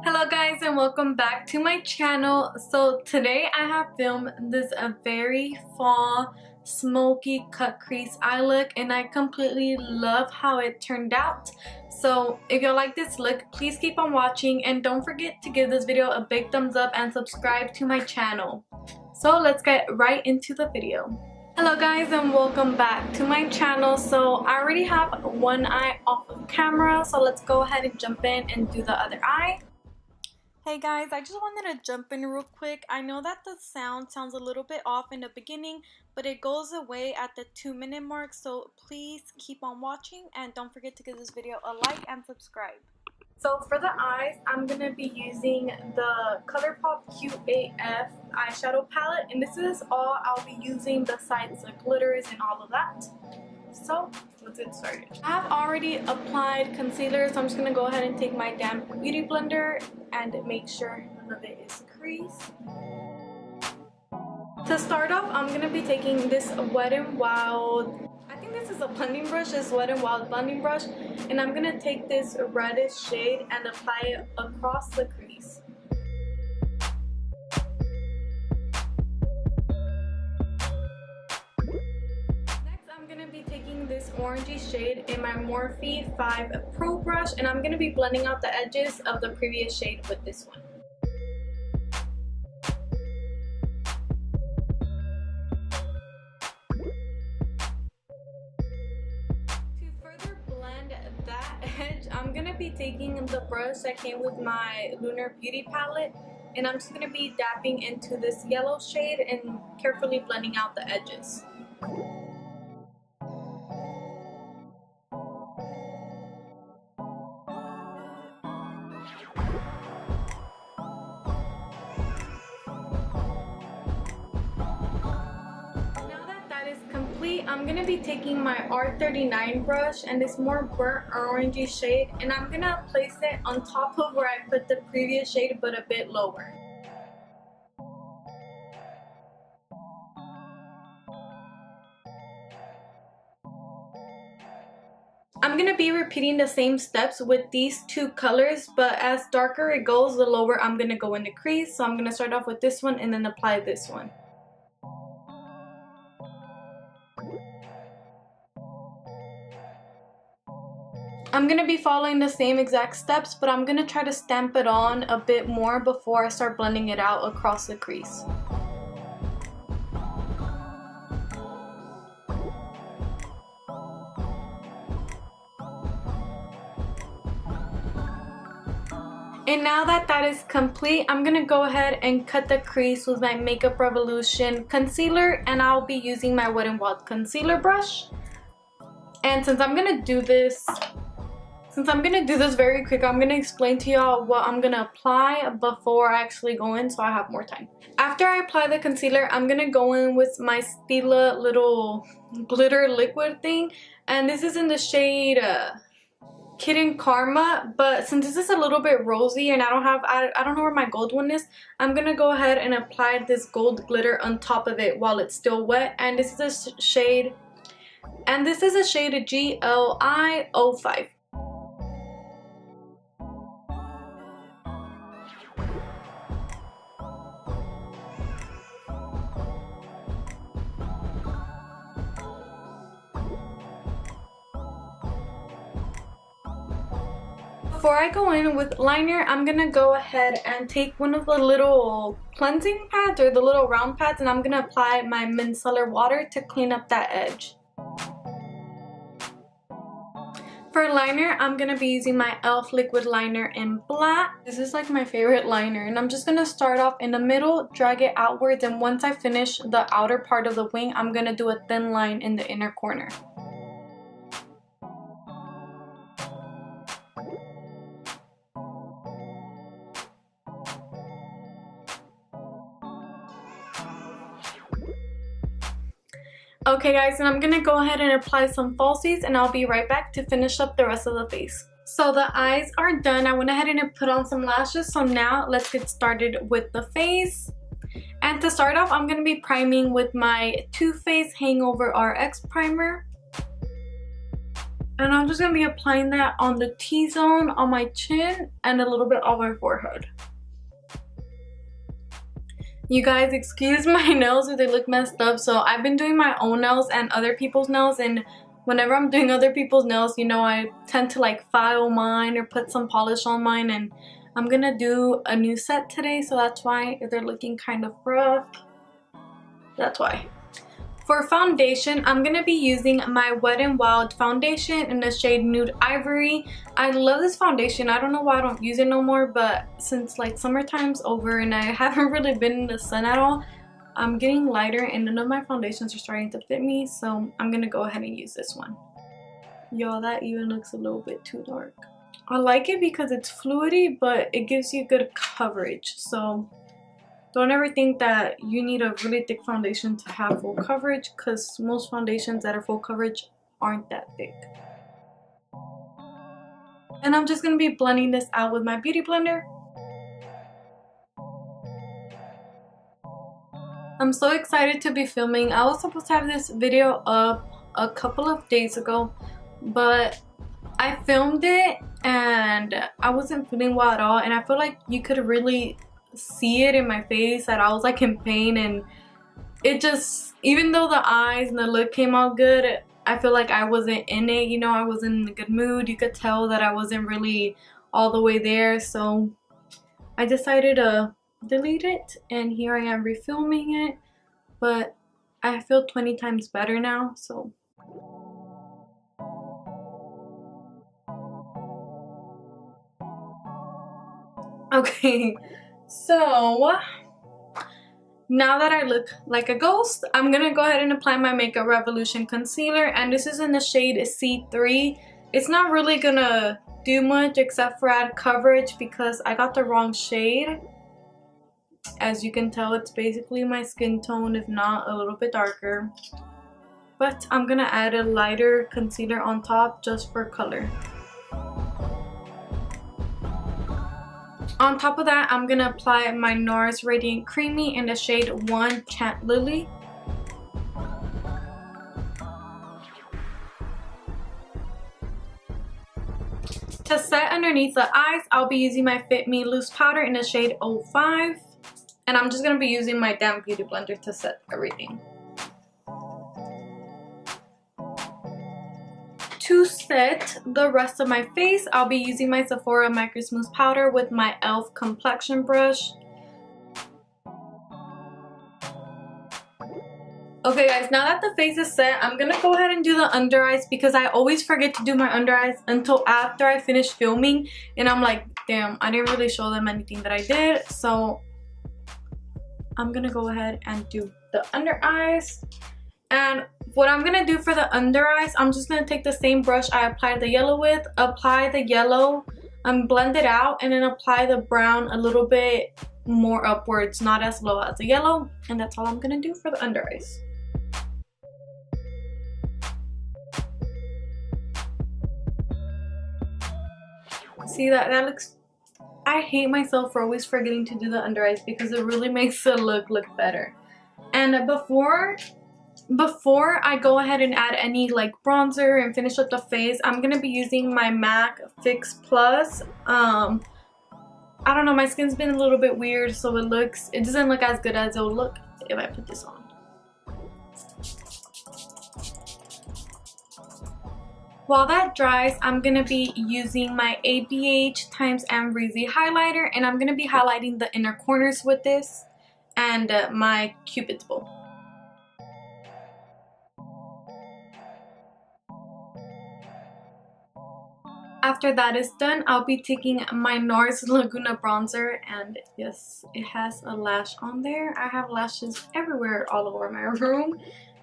Hello guys and welcome back to my channel. So today I have filmed this very fall smoky cut crease eye look and I completely love how it turned out. So if you like this look, please keep on watching and don't forget to give this video a big thumbs up and subscribe to my channel. So let's get right into the video. Hello guys and welcome back to my channel. So I already have one eye off of camera, so let's go ahead and jump in and do the other eye. Hey guys, I just wanted to jump in real quick. I know that the sounds a little bit off in the beginning, but it goes away at the 2-minute mark, so please keep on watching and don't forget to give this video a like and subscribe. So for the eyes, I'm going to be using the ColourPop Q8F eyeshadow palette, and this is all I'll be using besides the glitters and all of that. So let's get started. I have already applied concealer, so I'm just going to go ahead and take my damp beauty blender and make sure none of it is creased. To start off, I'm going to be taking this Wet n Wild, I think this is a blending brush, this Wet n Wild blending brush, and I'm going to take this reddish shade and apply it across the crease. This orangey shade in my Morphe 5 Pro brush, and I'm going to be blending out the edges of the previous shade with this one. To further blend that edge, I'm going to be taking the brush that came with my Lunar Beauty palette, and I'm just going to be dabbing into this yellow shade and carefully blending out the edges. I'm going to be taking my R39 brush and this more burnt orangey shade, and I'm going to place it on top of where I put the previous shade but a bit lower. I'm going to be repeating the same steps with these two colors, but as darker it goes, the lower I'm going to go in the crease. So I'm going to start off with this one and then apply this one. I'm going to be following the same exact steps, but I'm going to try to stamp it on a bit more before I start blending it out across the crease. And now that that is complete, I'm going to go ahead and cut the crease with my Makeup Revolution concealer, and I'll be using my Wet n Wild concealer brush. And since I'm going to do this very quick, I'm going to explain to y'all what I'm going to apply before I actually go in so I have more time. After I apply the concealer, I'm going to go in with my Stila little glitter liquid thing. And this is in the shade Kitten Karma. But since this is a little bit rosy and I don't know where my gold one is, I'm going to go ahead and apply this gold glitter on top of it while it's still wet. And this is a shade GLI05. Before I go in with liner, I'm going to go ahead and take one of the little cleansing pads or the little round pads, and I'm going to apply my micellar water to clean up that edge. For liner, I'm going to be using my e.l.f. liquid liner in black. This is like my favorite liner, and I'm just going to start off in the middle, drag it outwards, and once I finish the outer part of the wing, I'm going to do a thin line in the inner corner. Okay guys, and I'm going to go ahead and apply some falsies, and I'll be right back to finish up the rest of the face. So the eyes are done. I went ahead and put on some lashes, so now let's get started with the face. And to start off, I'm going to be priming with my Too Faced Hangover RX primer. And I'm just going to be applying that on the T-zone, on my chin, and a little bit on my forehead. You guys, excuse my nails if they look messed up. So I've been doing my own nails and other people's nails, and whenever I'm doing other people's nails, you know, I tend to like file mine or put some polish on mine, and I'm gonna do a new set today, so that's why if they're looking kind of rough, that's why. For foundation, I'm going to be using my Wet n Wild foundation in the shade Nude Ivory. I love this foundation. I don't know why I don't use it no more, but since like summertime's over and I haven't really been in the sun at all, I'm getting lighter and none of my foundations are starting to fit me, so I'm going to go ahead and use this one. Y'all, that even looks a little bit too dark. I like it because it's fluidy, but it gives you good coverage, so don't ever think that you need a really thick foundation to have full coverage, because most foundations that are full coverage aren't that thick. And I'm just going to be blending this out with my beauty blender. I'm so excited to be filming. I was supposed to have this video up a couple of days ago, but I filmed it and I wasn't feeling well at all, and I feel like you could really see it in my face that I was like in pain, and it just, even though the eyes and the look came out good, I feel like I wasn't in it, you know, I wasn't in a good mood. You could tell that I wasn't really all the way there, so I decided to delete it, and here I am refilming it, but I feel 20 times better now, so okay. So now that I look like a ghost, I'm gonna go ahead and apply my Makeup Revolution concealer, and this is in the shade C3. It's not really gonna do much except for add coverage because I got the wrong shade. As you can tell, it's basically my skin tone, if not a little bit darker, but I'm gonna add a lighter concealer on top just for color. On top of that, I'm going to apply my Nars Radiant Creamy in the shade 1 Chantilly. To set underneath the eyes, I'll be using my Fit Me Loose Powder in the shade 05. And I'm just going to be using my damp beauty blender to set everything. To set the rest of my face, I'll be using my Sephora Micro Smooth Powder with my e.l.f. complexion brush. Okay guys, now that the face is set, I'm gonna go ahead and do the under eyes because I always forget to do my under eyes until after I finish filming, and I'm like, damn, I didn't really show them anything that I did, so I'm gonna go ahead and do the under eyes. And what I'm going to do for the under eyes, I'm just going to take the same brush I applied the yellow with, apply the yellow, blend it out, and then apply the brown a little bit more upwards, not as low as the yellow. And that's all I'm going to do for the under eyes. See, that looks... I hate myself for always forgetting to do the under eyes because it really makes the look better. And before I go ahead and add any like bronzer and finish up the face, I'm going to be using my MAC Fix Plus. I don't know, my skin's been a little bit weird, so it doesn't look as good as it'll look if I put this on. While that dries, I'm going to be using my ABH times Amrezy highlighter, and I'm going to be highlighting the inner corners with this and my Cupid's bow. After that is done, I'll be taking my Nars Laguna bronzer, and yes, it has a lash on there. I have lashes everywhere all over my room.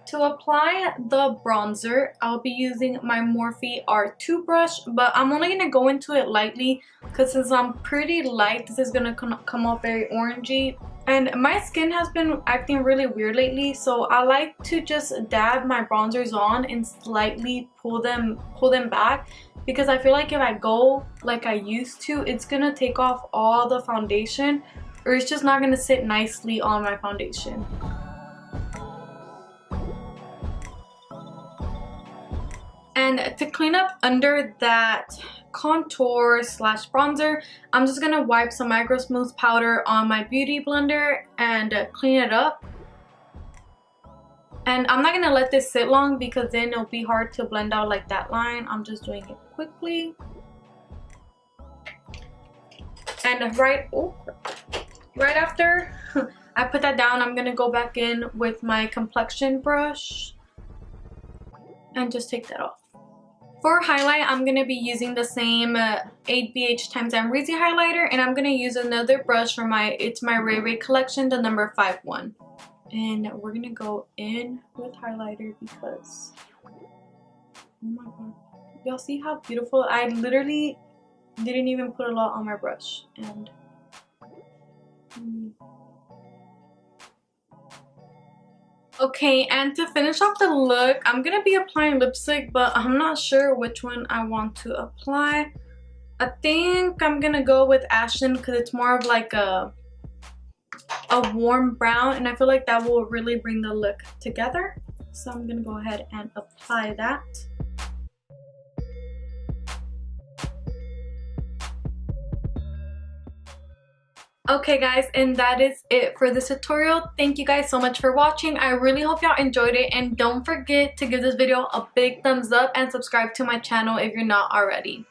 To apply the bronzer, I'll be using my Morphe R2 brush, but I'm only going to go into it lightly because since I'm pretty light, this is going to come off very orangey. And my skin has been acting really weird lately, so I like to just dab my bronzers on and slightly pull them back, because I feel like if I go like I used to, it's going to take off all the foundation, or it's just not going to sit nicely on my foundation. And to clean up under that contour slash bronzer, I'm just gonna wipe some micro smooth powder on my beauty blender and clean it up. And I'm not gonna let this sit long because then it'll be hard to blend out like that line. I'm just doing it quickly. And right after I put that down, I'm gonna go back in with my complexion brush and just take that off. For highlight, I'm going to be using the same ABH times Amrezy highlighter, and I'm going to use another brush for my Ray Ray collection, the number 51. And we're going to go in with highlighter because, oh my god, y'all see how beautiful? I literally didn't even put a lot on my brush. And okay, and to finish off the look, I'm gonna be applying lipstick, but I'm not sure which one I want to apply. I think I'm gonna go with Ashton because it's more of like a warm brown, and I feel like that will really bring the look together. So I'm gonna go ahead and apply that. Okay guys, and that is it for this tutorial. Thank you guys so much for watching. I really hope y'all enjoyed it, and don't forget to give this video a big thumbs up and subscribe to my channel if you're not already.